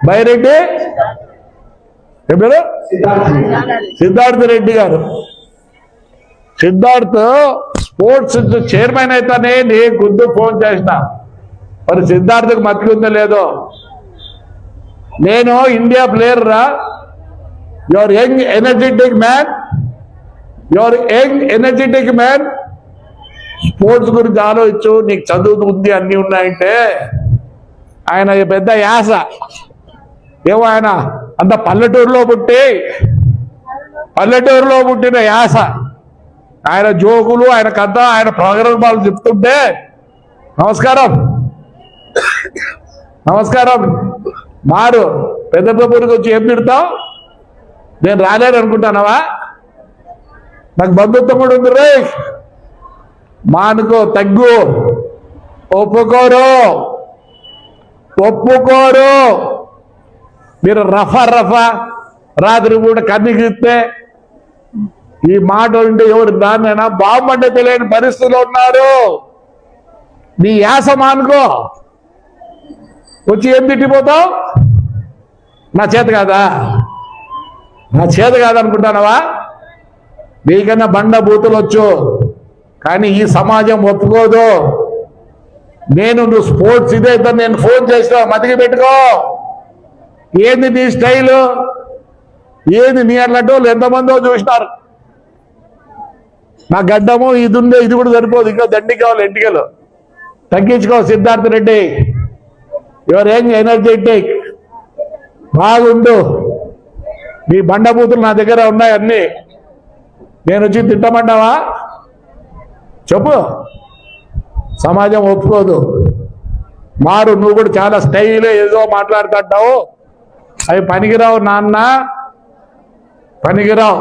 బైరెడ్డి సిద్ధార్థ రెడ్డి గారు. Siddharth sports chairman అయితేనే నీ గుద్దు ఫోన్ చేసిన. మరి సిద్ధార్థకు మతికి ఉందో లేదో. నేను ఇండియా ప్లేయర్ రా. Your young energetic man, your young energetic man. Sports గురించి ఆలోచించు. నీకు చదువు ఉంది, అన్నీ ఉన్నాయంటే. ఆయన పెద్ద యాస ఏమో, ఆయన అంత పల్లెటూరులో పుట్టిన యాస. ఆయన జోకులు, ఆయన కథ, ఆయన ప్రోగ్రామాలు చెప్తుంటే నమస్కారం మారు. పెద్ద పెద్దరికి వచ్చి ఏం తిడతావు? నేను రాలేను అనుకుంటానవా? నాకు బంధుత్వం కూడా ఉంది రే. మానుకో, తగ్గు, ఒప్పుకోరు. మీరు రఫా రాత్రి కూడా కన్నిగిస్తే ఈ మాట ఉంటే ఎవరు దాన్నైనా బాగుంటే తెలియని పరిస్థితుల్లో ఉన్నారు. నీ యాస మానుకో. వచ్చి ఏం తిట్టిపోతావు? నా చేత కాదనుకుంటానవా? నీకన్నా బండ బూతులు వచ్చు, కానీ ఈ సమాజం ఒప్పుకోదు. నువ్వు స్పోర్ట్స్ ఇదైతే నేను ఫోన్ చేసినా మతికి పెట్టుకో. ఏంది నీ స్టైలు? ఏంది నీ అట్లాంటి వాళ్ళు ఎంతమందో చూసినారు. నా గడ్డము ఇది ఉండే, ఇది కూడా సరిపోదు, ఇంకా దండి కావాలి ఎంటికలు. తగ్గించుకో Siddharth Reddy. Your young energetic. బాగుండు. నీ బండబూతులు నా దగ్గర ఉన్నాయి అన్నీ. నేను వచ్చి తిట్టమంటావా? చెప్పు. సమాజం ఒప్పుకోదు. మారు. నువ్వు కూడా చాలా స్టైల్ ఏదో మాట్లాడుతుంటావు. అవి పనికిరావు నాన్న, పనికిరావు.